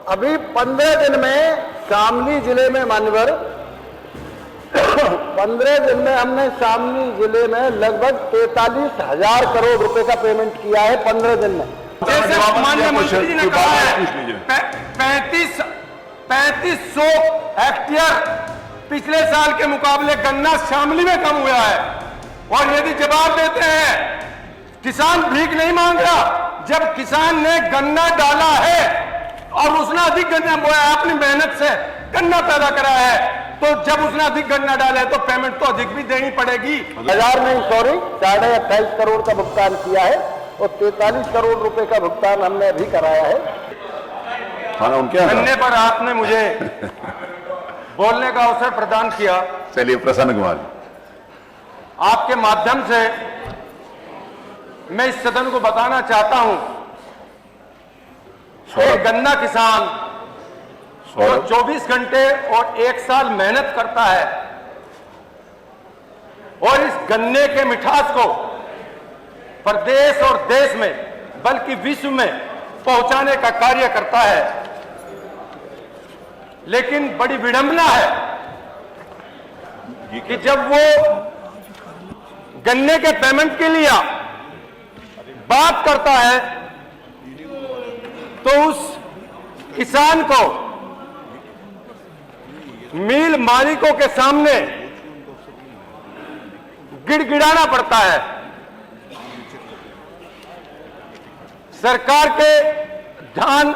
अभी 15 दिन में शामली जिले में मान्यवर 15 दिन में हमने शामली जिले में लगभग 43,000 करोड़ रुपए का पेमेंट किया है 15 दिन में। जैसे माननीय मंत्री जी ने कहा है 3500 हेक्टेयर पिछले साल के मुकाबले गन्ना शामली में कम हुआ है। और यदि जवाब देते हैं किसान भीख नहीं मांग रहा, जब किसान ने गन्ना डाला है और उसने अधिक गन्ना बोया, अपनी मेहनत से गन्ना पैदा करा है, तो जब उसने अधिक गन्ना डाला है तो पेमेंट तो अधिक भी देनी पड़ेगी। 28.5 करोड़ का भुगतान किया है और 43 करोड़ रुपए का भुगतान हमने अभी कराया है। गन्ने पर आपने मुझे बोलने का अवसर प्रदान किया। चलिए प्रसन्न कुमार, आपके माध्यम से मैं इस सदन को बताना चाहता हूं कि गन्ना किसान जो 24 घंटे और 1 साल मेहनत करता है और इस गन्ने के मिठास को प्रदेश और देश में बल्कि विश्व में पहुंचाने का कार्य करता है, लेकिन बड़ी विडंबना है कि जब वो गन्ने के पेमेंट के लिए बात करता है तो उस किसान को मिल मालिकों के सामने गिड़गिड़ाना पड़ता है। सरकार के ध्यान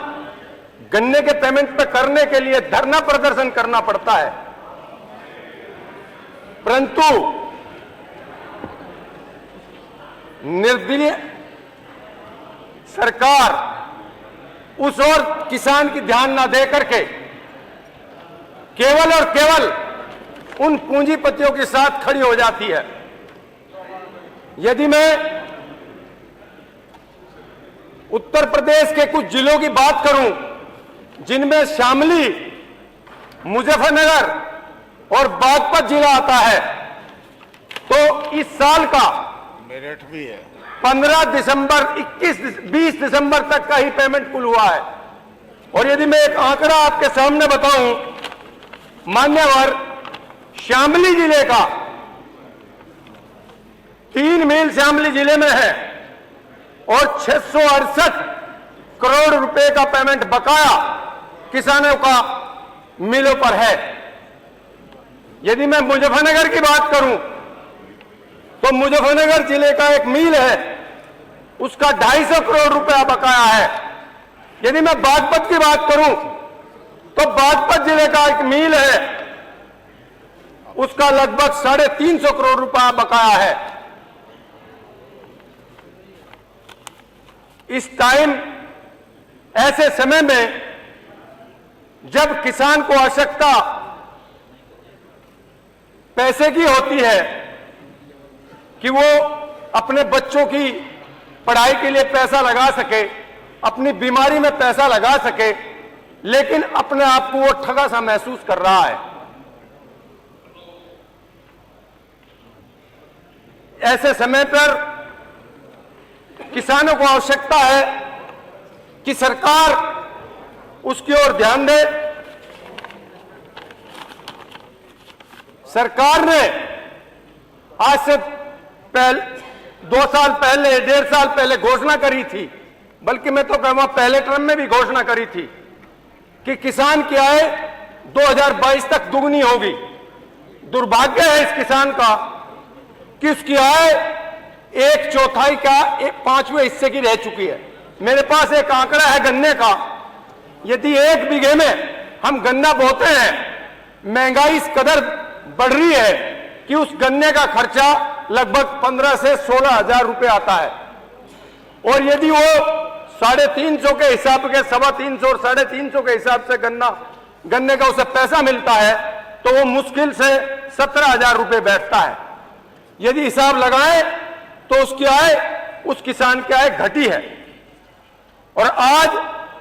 गन्ने के पेमेंट पर करने के लिए धरना प्रदर्शन करना पड़ता है, परंतु निर्दलीय सरकार उस और किसान की ध्यान ना दे करके केवल और केवल उन पूंजीपतियों के साथ खड़ी हो जाती है। यदि मैं उत्तर प्रदेश के कुछ जिलों की बात करूं जिनमें शामली, मुजफ्फरनगर और बागपत जिला आता है, तो इस साल का मेरठ भी है 15 दिसंबर 20 दिसंबर तक का ही पेमेंट कुल हुआ है। और यदि मैं एक आंकड़ा आपके सामने बताऊं, मान्यवर शामली जिले का 3 मील शामली जिले में है और 668 करोड़ रुपए का पेमेंट बकाया किसानों का मिलों पर है। यदि मैं मुजफ्फरनगर की बात करूं तो मुजफ्फरनगर जिले का एक मील है, उसका 250 करोड़ रुपया बकाया है। यदि मैं बागपत की बात करूं तो बागपत जिले का एक मील है, उसका लगभग 350 करोड़ रुपया बकाया है। इस टाइम ऐसे समय में जब किसान को आवश्यकता पैसे की होती है कि वो अपने बच्चों की पढ़ाई के लिए पैसा लगा सके, अपनी बीमारी में पैसा लगा सके, लेकिन अपने आप को वो ठगा सा महसूस कर रहा है। ऐसे समय पर किसानों को आवश्यकता है कि सरकार उसकी ओर ध्यान दे। सरकार ने आज से 2 साल पहले, 1.5 साल पहले घोषणा करी थी, बल्कि मैं तो कहूंगा पहले टर्म में भी घोषणा करी थी कि किसान की आय 2022 तक दुगनी होगी। दुर्भाग्य है इस किसान का कि उसकी आय 1/4 का 1/5वें हिस्से की रह चुकी है। मेरे पास एक आंकड़ा है गन्ने का, यदि 1 बीघे में हम गन्ना बोते हैं, महंगाई इस कदर बढ़ रही है कि उस गन्ने का खर्चा लगभग 15 से 16 हजार रुपए आता है। और यदि वो 350 के हिसाब के 325 और 350 के हिसाब से गन्ने का उसे पैसा मिलता है तो वो मुश्किल से 17,000 रुपए बैठता है। यदि हिसाब लगाएं तो उसकी आय, उस किसान की आय घटी है। और आज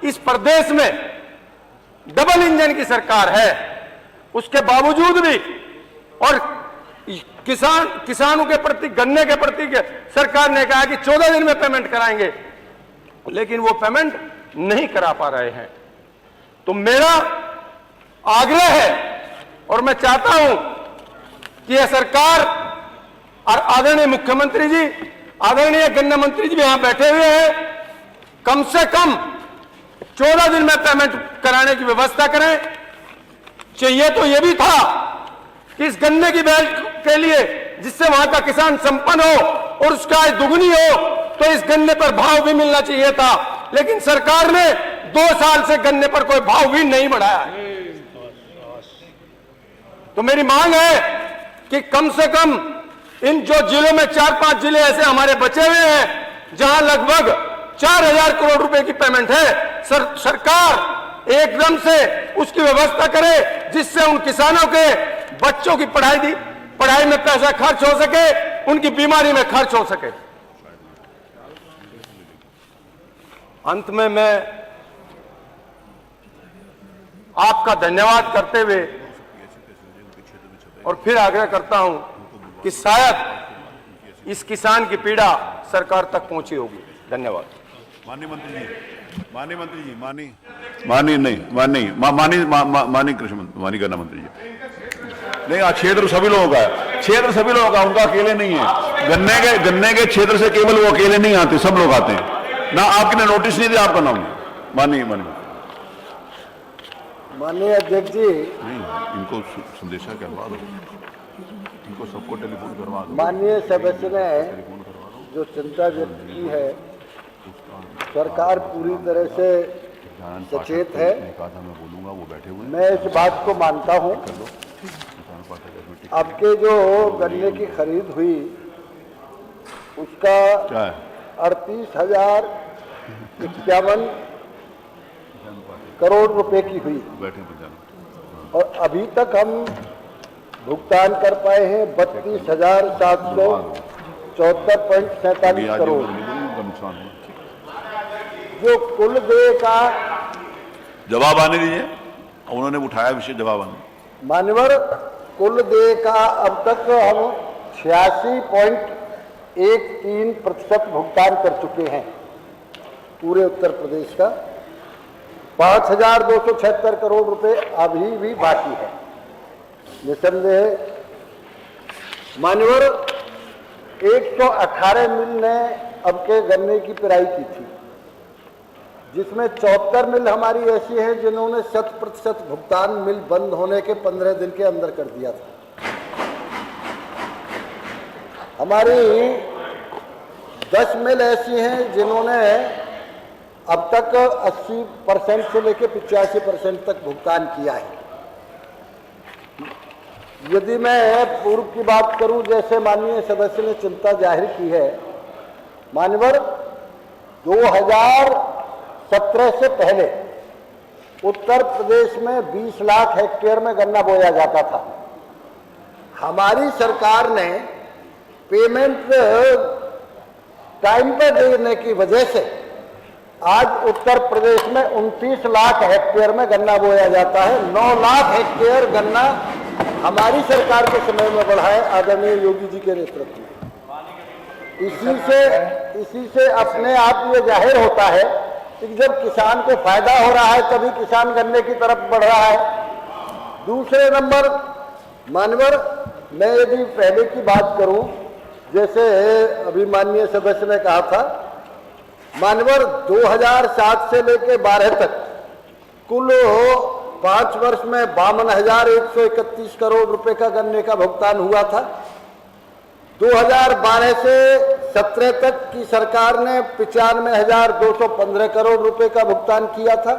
इस प्रदेश में डबल इंजन की सरकार है, उसके बावजूद भी और किसानों के प्रति, गन्ने के प्रति सरकार ने कहा कि 14 दिन में पेमेंट कराएंगे, लेकिन वो पेमेंट नहीं करा पा रहे हैं। तो मेरा आग्रह है और मैं चाहता हूं कि यह सरकार और आदरणीय मुख्यमंत्री जी, आदरणीय गन्ना मंत्री जी भी यहां बैठे हुए हैं, कम से कम 14 दिन में पेमेंट कराने की व्यवस्था करें। चाहिए तो यह भी था कि इस गन्ने की बेल के लिए जिससे वहां का किसान संपन्न हो और उसका आय दुगनी हो, तो इस गन्ने पर भाव भी मिलना चाहिए था, लेकिन सरकार ने 2 साल से गन्ने पर कोई भाव भी नहीं बढ़ाया है। तो मेरी मांग है कि कम से कम इन जो जिलों में 4-5 जिले ऐसे हमारे बचे हुए हैं जहां लगभग 4000 करोड़ रुपए की पेमेंट है, सरकार एकदम से उसकी व्यवस्था करे जिससे उन किसानों के बच्चों की पढ़ाई में पैसा खर्च हो सके, उनकी बीमारी में खर्च हो सके। अंत में मैं आपका धन्यवाद करते हुए और फिर आग्रह करता हूं कि शायद इस किसान की पीड़ा सरकार तक पहुंची होगी। धन्यवाद। माननीय मंत्री जी, माननीय कृषि मंत्री, माननीय गन्ना मंत्री जी, नहीं, क्षेत्र सभी लोगों का है, क्षेत्र सभी लोगों का, उनका अकेले नहीं है। गन्ने के क्षेत्र से केवल वो अकेले नहीं आते, सब लोग आते हैं ना। आपने नोटिस नहीं दिया, आपका नाम माननीय अध्यक्ष जी, नहीं, इनको संदेशा करवा दो, इनको सबको टेलीफोन करवा दो। माननीय सदस्य ने जो चिंता व्यक्त की है, सरकार पूरी तरह से सचेत है। मैं बोलूंगा, वो बैठे हुए, मैं इस बात को मानता हूं। आपके जो गन्ने की खरीद हुई उसका 38,051 करोड़ रुपए की हुई, और अभी तक हम भुगतान कर पाए हैं 32,774.47 करोड़। जो कुल देय का जवाब आने दीजिए, उन्होंने उठाया विषय, जवाब आने। मान्यवर, कुल देय का अब तक हम 86.13% भुगतान कर चुके हैं पूरे उत्तर प्रदेश का। 5,276 करोड़ रुपए अभी भी बाकी है। निसंदेह मान्यवर, 118 मिल ने अब के गन्ने की पेराई की थी, जिसमें 74 मिल हमारी ऐसी हैं जिन्होंने 100% भुगतान मिल बंद होने के 15 दिन के अंदर कर दिया था। हमारी 10 मिल ऐसी हैं जिन्होंने अब तक 80% से लेकर 85% तक भुगतान किया है। यदि मैं पूर्व की बात करूं, जैसे माननीय सदस्य ने चिंता जाहिर की है, मान्यवर, 2017 से पहले उत्तर प्रदेश में 20 लाख हेक्टेयर में गन्ना बोया जाता था। हमारी सरकार ने पेमेंट टाइम पर देने की वजह से आज उत्तर प्रदेश में 29 लाख हेक्टेयर में गन्ना बोया जाता है। 9 लाख हेक्टेयर गन्ना हमारी सरकार के समय में बढ़ा है, आदरणीय योगी जी के नेतृत्व में। इसी से अपने आप ये जाहिर होता है कि जब किसान को फायदा हो रहा है तभी किसान गन्ने की तरफ बढ़ रहा है। दूसरे नंबर, मानवर, मैं यदि पहले की बात करूं, जैसे अभी माननीय सदस्य ने कहा था, मानवर 2007 से लेकर 12 तक कुल 5 वर्ष में 52,131 करोड़ रुपए का गन्ने का भुगतान हुआ था। 2012 से 17 तक की सरकार ने 95,215 करोड़ रुपए का भुगतान किया था।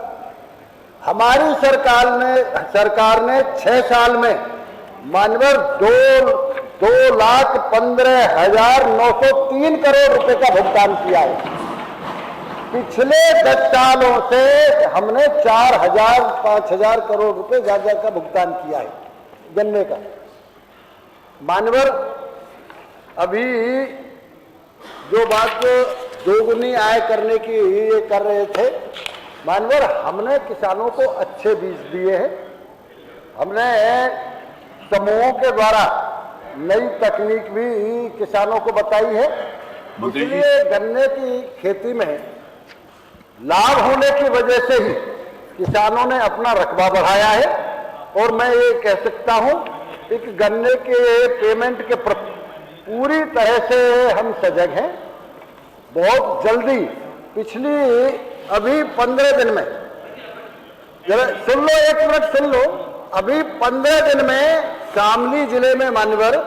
हमारी सरकार ने 6 साल में मानवर 2,15,903 करोड़ रुपए का भुगतान किया है। पिछले 10 सालों से हमने 4,000-5,000 करोड़ रुपए ज्यादा का भुगतान किया है गन्ने का। मानवर, अभी जो बात दोगुनी आय करने की ये कर रहे थे, मानवर, हमने किसानों को अच्छे बीज दिए हैं। हमने समूहों के द्वारा नई तकनीक भी किसानों को बताई है। इसलिए गन्ने की खेती में लाभ होने की वजह से ही किसानों ने अपना रकबा बढ़ाया है और मैं ये कह सकता हूं कि गन्ने के पेमेंट के प्रति पूरी तरह से हम सजग हैं। बहुत जल्दी पिछली अभी 15 दिन में, जरा सुन लो, एक मिनट सुन लो, अभी 15 दिन में शामली जिले में मान्यवर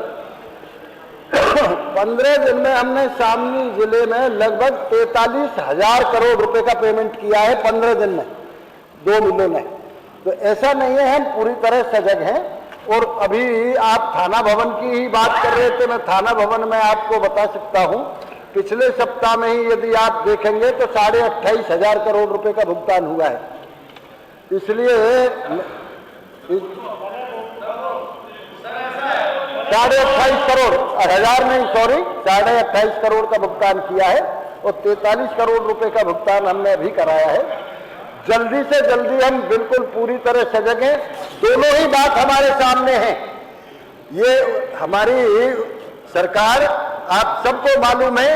15 दिन में हमने शामली जिले में लगभग 43,000 करोड़ रुपए का पेमेंट किया है 15 दिन में 2 मिलों में। तो ऐसा नहीं है, हम पूरी तरह सजग हैं। और अभी आप थाना भवन की ही बात कर रहे थे, मैं थाना भवन में आपको बता सकता हूं, पिछले सप्ताह में ही यदि आप देखेंगे तो 28,500 करोड़ रुपए का भुगतान हुआ है। इसलिए 28.5 करोड़, 1000 नहीं, सॉरी, 28.5 करोड़ का भुगतान किया है और 43 करोड़ रुपए का भुगतान हमने अभी कराया है। जल्दी से जल्दी हम बिल्कुल पूरी तरह सजग हैं। दोनों ही बात हमारे सामने है। ये हमारी सरकार, आप सबको मालूम है,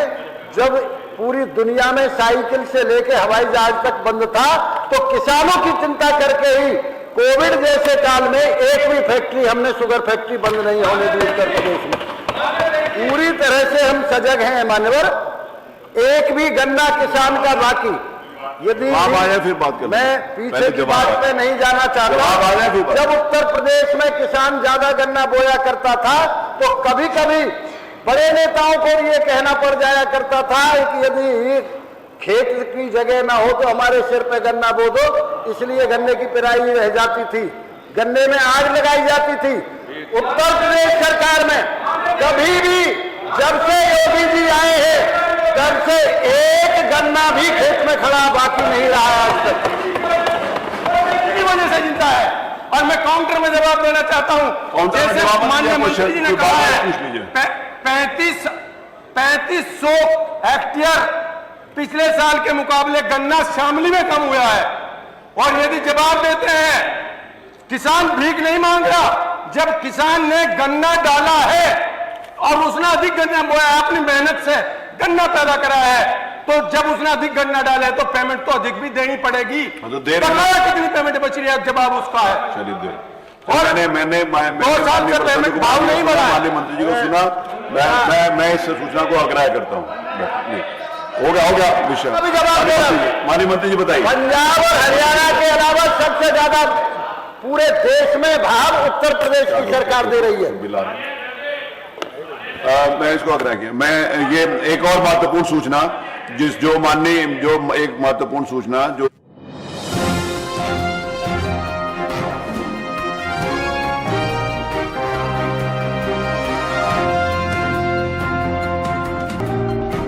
जब पूरी दुनिया में साइकिल से लेकर हवाई जहाज तक बंद था तो किसानों की चिंता करके ही कोविड जैसे काल में एक भी फैक्ट्री, हमने शुगर फैक्ट्री बंद नहीं होने दी उत्तर प्रदेश में। पूरी तरह से हम सजग हैं मान्यवर। एक भी गन्ना किसान का बाकी, यदि आप आ जाए फिर बात करें, मैं पीछे की बात पे नहीं जाना चाहता। जब उत्तर प्रदेश में किसान ज्यादा गन्ना बोया करता था तो कभी कभी बड़े नेताओं को ये कहना पड़ जाया करता था कि यदि खेत की जगह ना हो तो हमारे सिर पे गन्ना बो दो, इसलिए गन्ने की पेराई रह जाती थी, गन्ने में आग लगाई जाती थी। उत्तर प्रदेश सरकार में कभी भी, जब से योगी जी आए हैं, तब से एक गन्ना भी खेत में खड़ा बाकी नहीं रहा आज तक। इसी वजह से चिंता है। और मैं काउंटर में जवाब देना चाहता हूं, जैसे माननीय मंत्री जी ने कहा है 3500 हेक्टेयर पिछले साल के मुकाबले गन्ना शामली में कम हुआ है। और यदि जवाब देते हैं, किसान भीख नहीं मांग रहा, जब किसान ने गन्ना डाला है और उसने अधिक गन्ना बोया है, अपनी मेहनत से गन्ना पैदा करा है, तो जब उसने अधिक गन्ना डाला है तो पेमेंट तो अधिक भी देनी पड़ेगी। तो कितनी पेमेंट बच रही है, जवाब उसका है। चलिए, और मैंने 2 साल से पेमेंट भाव नहीं बढ़ा। माननीय मंत्री जी को सुना, मैं इस सूचना को आग्रह करता हूँ। हो गया विषय। अभी जवाब दे रहा हूं। माननीय मंत्री जी बताइए। पंजाब और हरियाणा के अलावा सबसे ज्यादा पूरे देश में भाव उत्तर प्रदेश की सरकार दे रही है। मैं इसको आग्रह किया। मैं ये एक और महत्वपूर्ण सूचना, जो एक महत्वपूर्ण सूचना जो